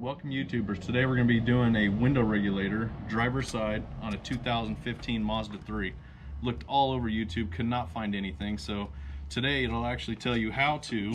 Welcome YouTubers. Today we're going to be doing a window regulator, driver's side, on a 2015 Mazda 3. Looked all over YouTube, could not find anything, so today it'll actually tell you how to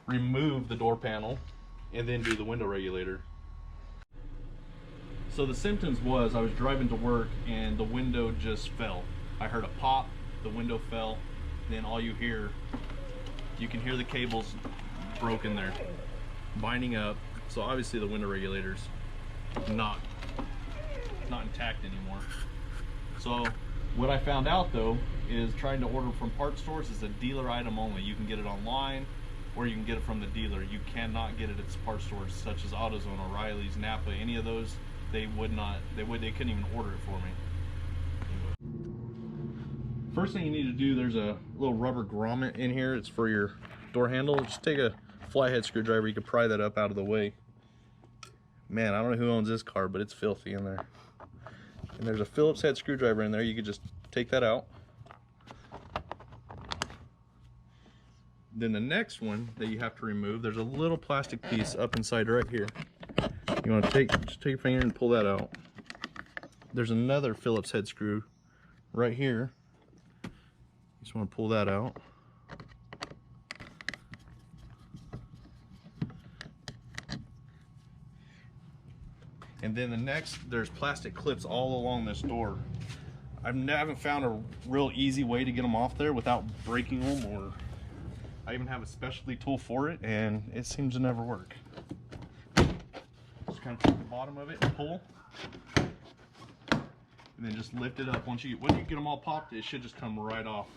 remove the door panel and then do the window regulator. So the symptoms was I was driving to work and the window just fell. I heard a pop, the window fell, then all you can hear the cables broken there, binding up. So obviously the window regulator's not intact anymore. So what I found out though is trying to order from parts stores is a dealer item only. You can get it online or you can get it from the dealer. You cannot get it at parts stores such as AutoZone, O'Reilly's, Napa, any of those. They couldn't even order it for me. Anyway. First thing you need to do, there's a little rubber grommet in here. It's for your door handle. Just take a Flathead screwdriver, you can pry that up out of the way. Man, I don't know who owns this car, but it's filthy in there. And there's a Phillips head screwdriver in there. You could just take that out. Then the next one that you have to remove, there's a little plastic piece up inside right here. You want to just take your finger and pull that out. There's another Phillips head screw right here. You just want to pull that out. And then the next, there's plastic clips all along this door. I haven't found a real easy way to get them off there without breaking them, or I even have a specialty tool for it, and it seems to never work. Just kind of put the bottom of it and pull, and then just lift it up. Once you get them all popped, it should just come right off.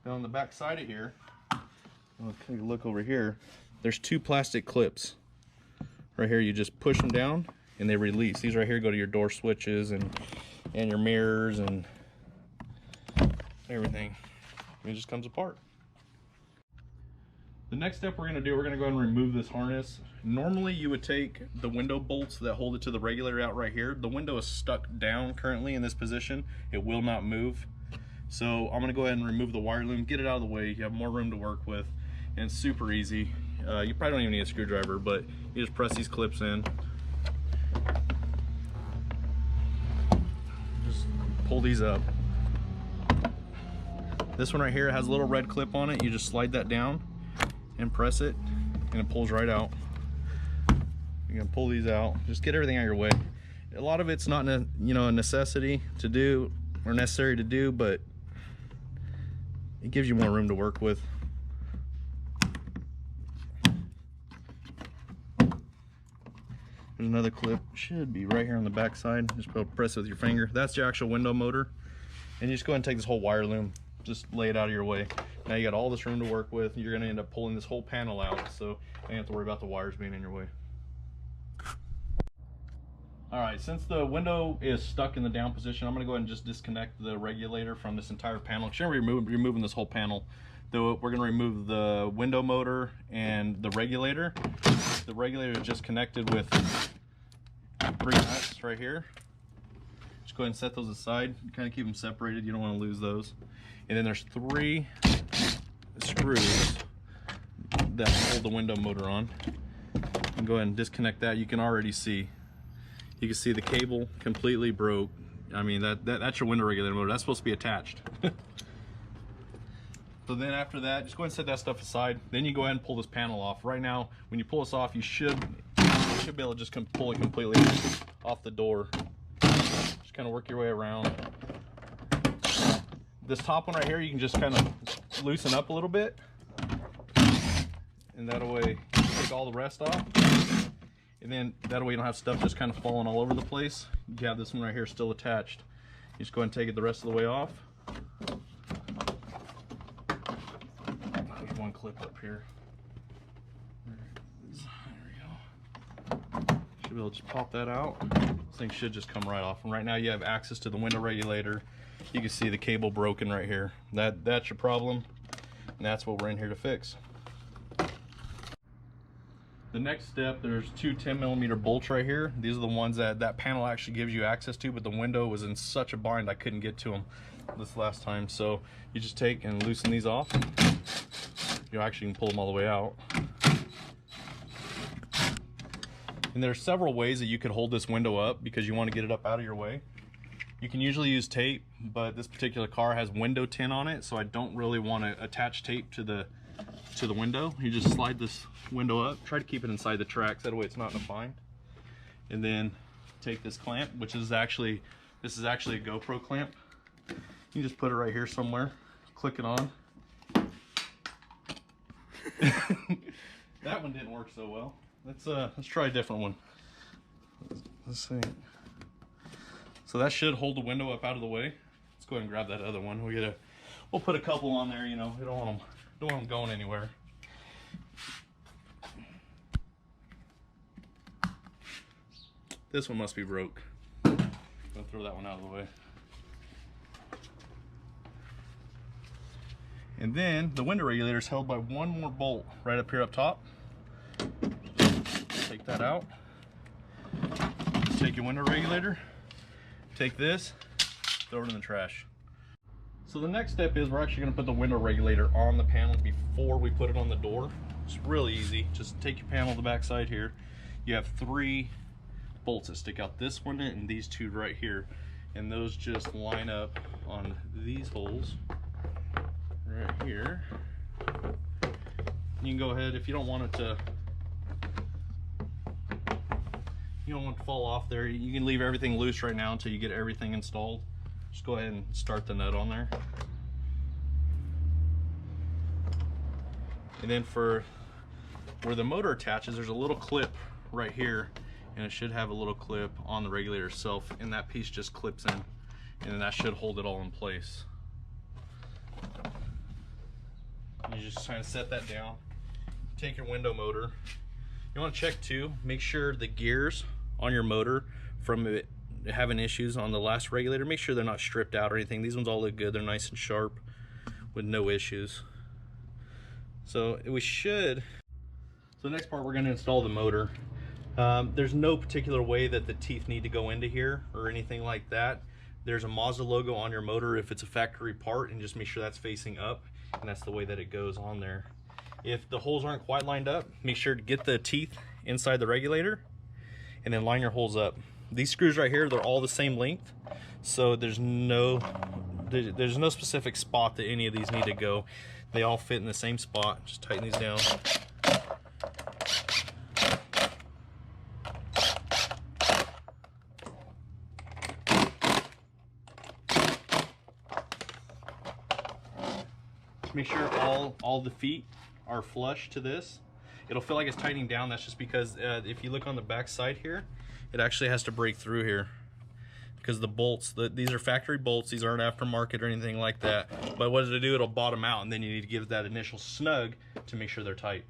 Now on the back side of here, I'll take a look over here. There's two plastic clips right here. You just push them down and they release. These right here go to your door switches and your mirrors and everything. It just comes apart. The next step we're going to do, we're going to go ahead and remove this harness. Normally you would take the window bolts that hold it to the regulator out right here. The window is stuck down currently in this position. It will not move. So I'm going to go ahead and remove the wire loom, get it out of the way. You have more room to work with, and it's super easy. You probably don't even need a screwdriver, but you just press these clips in. Just pull these up. This one right here has a little red clip on it. You just slide that down and press it, and it pulls right out. You can pull these out. Just get everything out of your way. A lot of it's not a necessity to do or necessary to do, but it gives you more room to work with. There's another clip, should be right here on the back side. Just press it with your finger. That's the actual window motor. And you just go ahead and take this whole wire loom, just lay it out of your way. Now you got all this room to work with. You're gonna end up pulling this whole panel out, so you don't have to worry about the wires being in your way. All right, since the window is stuck in the down position, I'm gonna go ahead and just disconnect the regulator from this entire panel. You're removing this whole panel. Though we're gonna remove the window motor and the regulator. The regulator is just connected with 3 nuts right here. Just go ahead and set those aside. Kind of keep them separated. You don't want to lose those. And then there's 3 screws that hold the window motor on. And go ahead and disconnect that. You can already see. You can see the cable completely broke. I mean, that's your window regulator motor. That's supposed to be attached. So then after that, just go ahead and set that stuff aside. Then you go ahead and pull this panel off. Right now, when you pull this off, you should be able to just pull it completely off the door. Just kind of work your way around. This top one right here, you can just kind of loosen up a little bit. And that way, you take all the rest off. And then that way you don't have stuff just kind of falling all over the place. You have this one right here still attached. You just go ahead and take it the rest of the way off. One clip up here. There we go. Should be able to just pop that out. This thing should just come right off. And right now you have access to the window regulator. You can see the cable broken right here. That's your problem, and that's what we're in here to fix. The next step, there's 2 10mm bolts right here. These are the ones that panel actually gives you access to, but the window was in such a bind I couldn't get to them this last time. So you just take and loosen these off. You actually can pull them all the way out. And there's several ways that you could hold this window up because you want to get it up out of your way. You can usually use tape, but this particular car has window tin on it, so I don't really want to attach tape to the window. You just slide this window up, try to keep it inside the tracks, that way it's not in a bind. And then take this clamp, which is actually, this is actually a GoPro clamp. You just put it right here somewhere, click it on. That one didn't work so well. Let's try a different one. Let's see. So that should hold the window up out of the way. Let's go ahead and grab that other one. We'll put a couple on there. You know, we don't want them going anywhere. This one must be broke. I'm gonna throw that one out of the way. And then the window regulator is held by one more bolt right up here up top. Take that out. Just take your window regulator, take this, throw it in the trash. So the next step is we're actually going to put the window regulator on the panel before we put it on the door. It's really easy. Just take your panel to the back side here. You have 3 bolts that stick out, this one and these 2 right here, and those just line up on these holes right here. You can go ahead, if you don't want it to, you don't want it to fall off there, you can leave everything loose right now until you get everything installed. Just go ahead and start the nut on there. And then for where the motor attaches, there's a little clip right here, and it should have a little clip on the regulator itself, and that piece just clips in, and then that should hold it all in place. You just trying to set that down. Take your window motor. You want to check too, make sure the gears on your motor from it having issues on the last regulator, make sure they're not stripped out or anything. These ones all look good, they're nice and sharp with no issues. So we should, so the next part we're going to install the motor. There's no particular way that the teeth need to go into here or anything like that. There's a Mazda logo on your motor if it's a factory part, and just make sure that's facing up, and that's the way that it goes on there. If the holes aren't quite lined up, make sure to get the teeth inside the regulator and then line your holes up. These screws right here, they're all the same length, so there's no specific spot that any of these need to go. They all fit in the same spot. Just tighten these down. Make sure all the feet are flush to this. It'll feel like it's tightening down. That's just because if you look on the back side here, it actually has to break through here because the bolts, these are factory bolts. These aren't aftermarket or anything like that. But what does it do? It'll bottom out, and then you need to give that initial snug to make sure they're tight.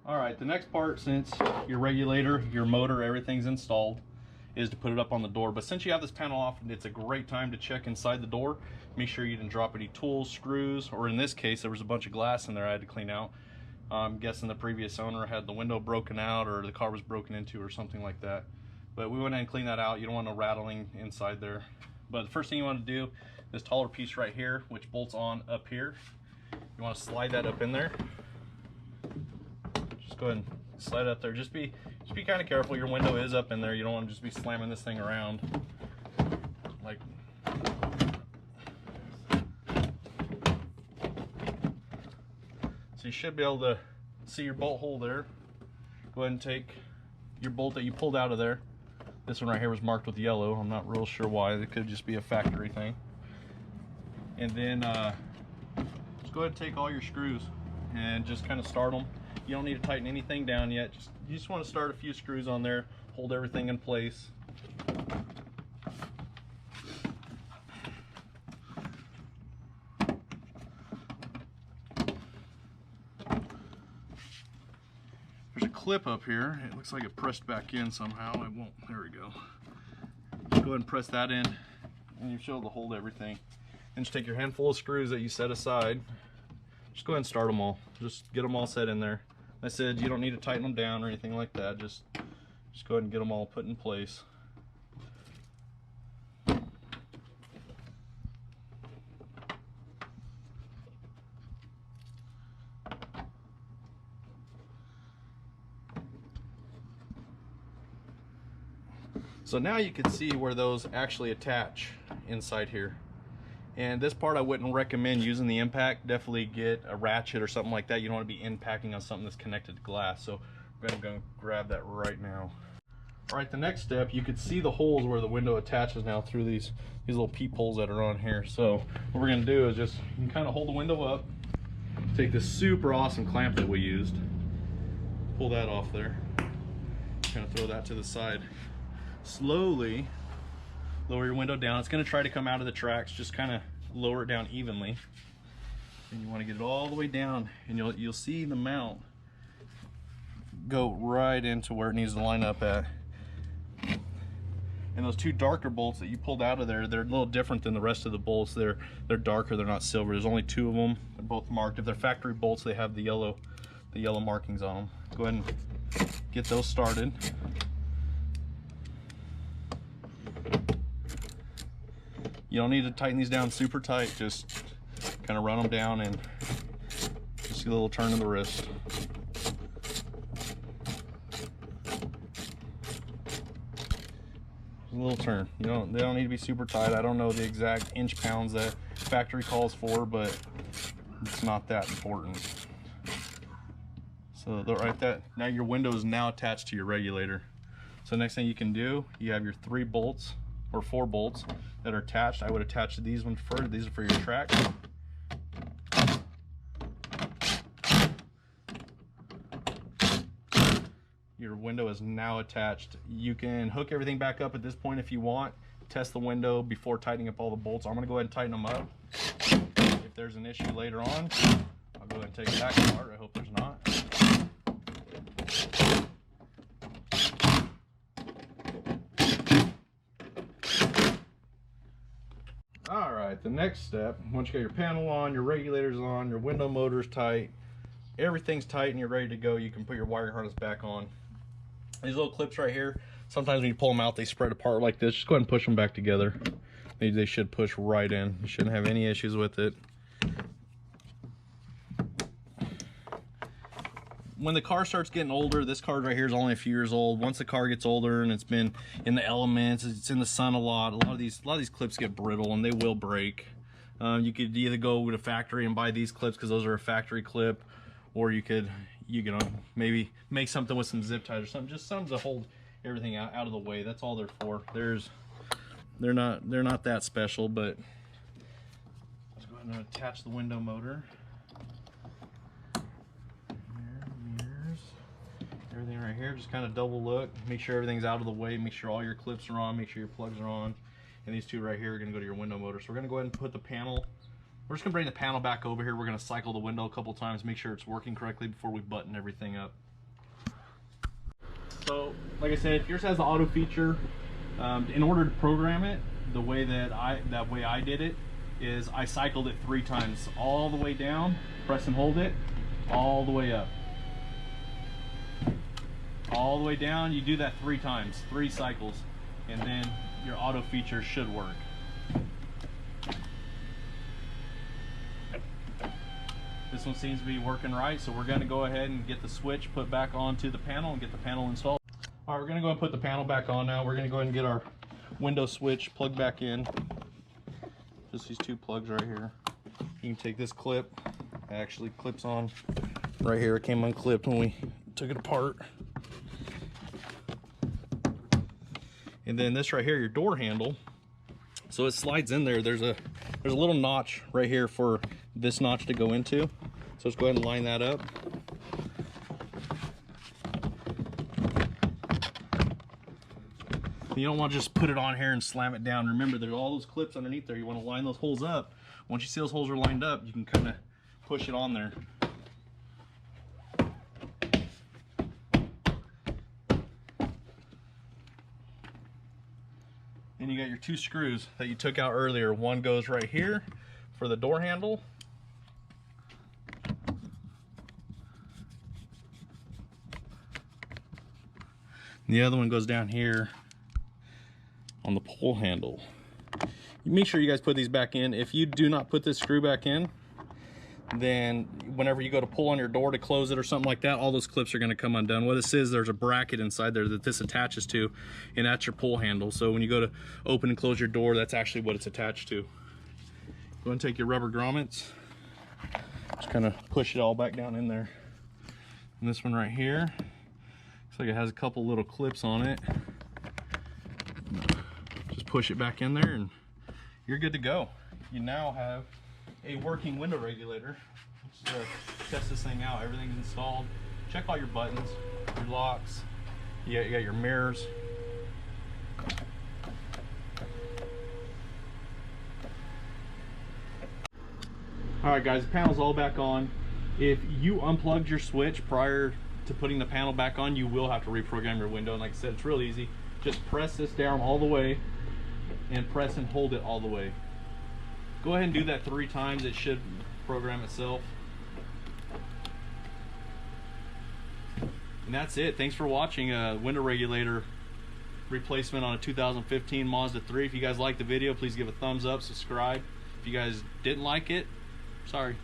All right, the next part, since your regulator, your motor, everything's installed, is to put it up on the door. But since you have this panel off, it's a great time to check inside the door. Make sure you didn't drop any tools, screws, or in this case, there was a bunch of glass in there I had to clean out. I'm guessing the previous owner had the window broken out, or the car was broken into, or something like that. But we went in and cleaned that out. You don't want no rattling inside there. But the first thing you want to do, this taller piece right here, which bolts on up here, you want to slide that up in there. Just go ahead and slide it up there. Just be kind of careful. Your window is up in there. You don't want to just be slamming this thing around. Like, so you should be able to see your bolt hole there. Go ahead and take your bolt that you pulled out of there. This one right here was marked with yellow. I'm not real sure why. It could just be a factory thing. And then just go ahead and take all your screws and just kind of start them. You don't need to tighten anything down yet. You just want to start a few screws on there, hold everything in place. There's a clip up here. It looks like it pressed back in somehow. It won't. There we go. Just go ahead and press that in, and you should be able to hold everything. And just take your handful of screws that you set aside. Just go ahead and start them all. Just get them all set in there. I said you don't need to tighten them down or anything like that. Just go ahead and get them all put in place. So now you can see where those actually attach inside here. And this part I wouldn't recommend using the impact. Definitely get a ratchet or something like that. You don't want to be impacting on something that's connected to glass. So I'm going to grab that right now. All right, the next step, you can see the holes where the window attaches now through these little peepholes that are on here. So what we're going to do is just, you can kind of hold the window up, take this super awesome clamp that we used, pull that off there, kind of throw that to the side. Slowly lower your window down. It's going to try to come out of the tracks. Just kind of lower it down evenly, and you want to get it all the way down, and you'll see the mount go right into where it needs to line up at. And those two darker bolts that you pulled out of there, they're a little different than the rest of the bolts. They're darker, they're not silver. There's only two of them. They're both marked. If they're factory bolts, they have the yellow markings on them. Go ahead and get those started. You don't need to tighten these down super tight, just kind of run them down and just a little turn of the wrist. A little turn. They don't need to be super tight. I don't know the exact inch pounds that factory calls for, but it's not that important. So now your window is now attached to your regulator. So next thing you can do, you have your 3 bolts or 4 bolts that are attached. I would attach these ones first. These are for your track. Your window is now attached. You can hook everything back up at this point if you want. Test the window before tightening up all the bolts. I'm going to go ahead and tighten them up. If there's an issue later on, I'll go ahead and take it back apart. I hope there's not. All right, the next step, once you got your panel on, your regulators on, your window motor's tight, everything's tight and you're ready to go, you can put your wire harness back on. These little clips right here, sometimes when you pull them out, they spread apart like this. Just go ahead and push them back together. They should push right in. You shouldn't have any issues with it. When the car starts getting older, this car right here is only a few years old. Once the car gets older and it's been in the elements, it's in the sun a lot of these clips get brittle and they will break. You could either go to a factory and buy these clips because those are a factory clip, or you could maybe make something with some zip ties or something, just something to hold everything out of the way. That's all they're for. They're not that special, but let's go ahead and attach the window motor. Everything right here, just kind of double look, make sure everything's out of the way, make sure all your clips are on, make sure your plugs are on, and these two right here are going to go to your window motor. So we're going to go ahead and put the panel, we're just going to bring the panel back over here. We're going to cycle the window a couple times, make sure it's working correctly before we button everything up. So like I said, yours has the auto feature. In order to program it, the way that I did it is I cycled it 3 times, all the way down, press and hold it, all the way up. All the way down, you do that 3 times, 3 cycles, and then your auto feature should work. This one seems to be working right, so we're going to go ahead and get the switch put back onto the panel and get the panel installed. All right, we're going to go and put the panel back on now. We're going to go ahead and get our window switch plugged back in. Just these 2 plugs right here. You can take this clip, it actually clips on right here. It came unclipped when we took it apart. And then this right here, your door handle, so it slides in there. There's a little notch right here for this notch to go into. So let's go ahead and line that up. You don't want to just put it on here and slam it down. Remember, there's all those clips underneath there. You want to line those holes up. Once you see those holes are lined up, you can kind of push it on there. Then you got your 2 screws that you took out earlier. One goes right here for the door handle. And the other one goes down here on the pull handle. You make sure you guys put these back in. If you do not put this screw back in, then whenever you go to pull on your door to close it or something like that, all those clips are going to come undone. What this is, there's a bracket inside there that this attaches to, and that's your pull handle. So when you go to open and close your door, that's actually what it's attached to. Go and take your rubber grommets, just kind of push it all back down in there. And this one right here, looks like it has a couple little clips on it. Just push it back in there and you're good to go. You now have a working window regulator. Let's test this thing out. Everything's installed. Check all your buttons, your locks. You got your mirrors. All right, guys, the panel's all back on. If you unplugged your switch prior to putting the panel back on, you will have to reprogram your window. And like I said, it's real easy. Just press this down all the way and press and hold it all the way. Go ahead and do that 3 times. It should program itself. And that's it. Thanks for watching a window regulator replacement on a 2015 Mazda 3. If you guys liked the video, please give a thumbs up, subscribe. If you guys didn't like it, sorry.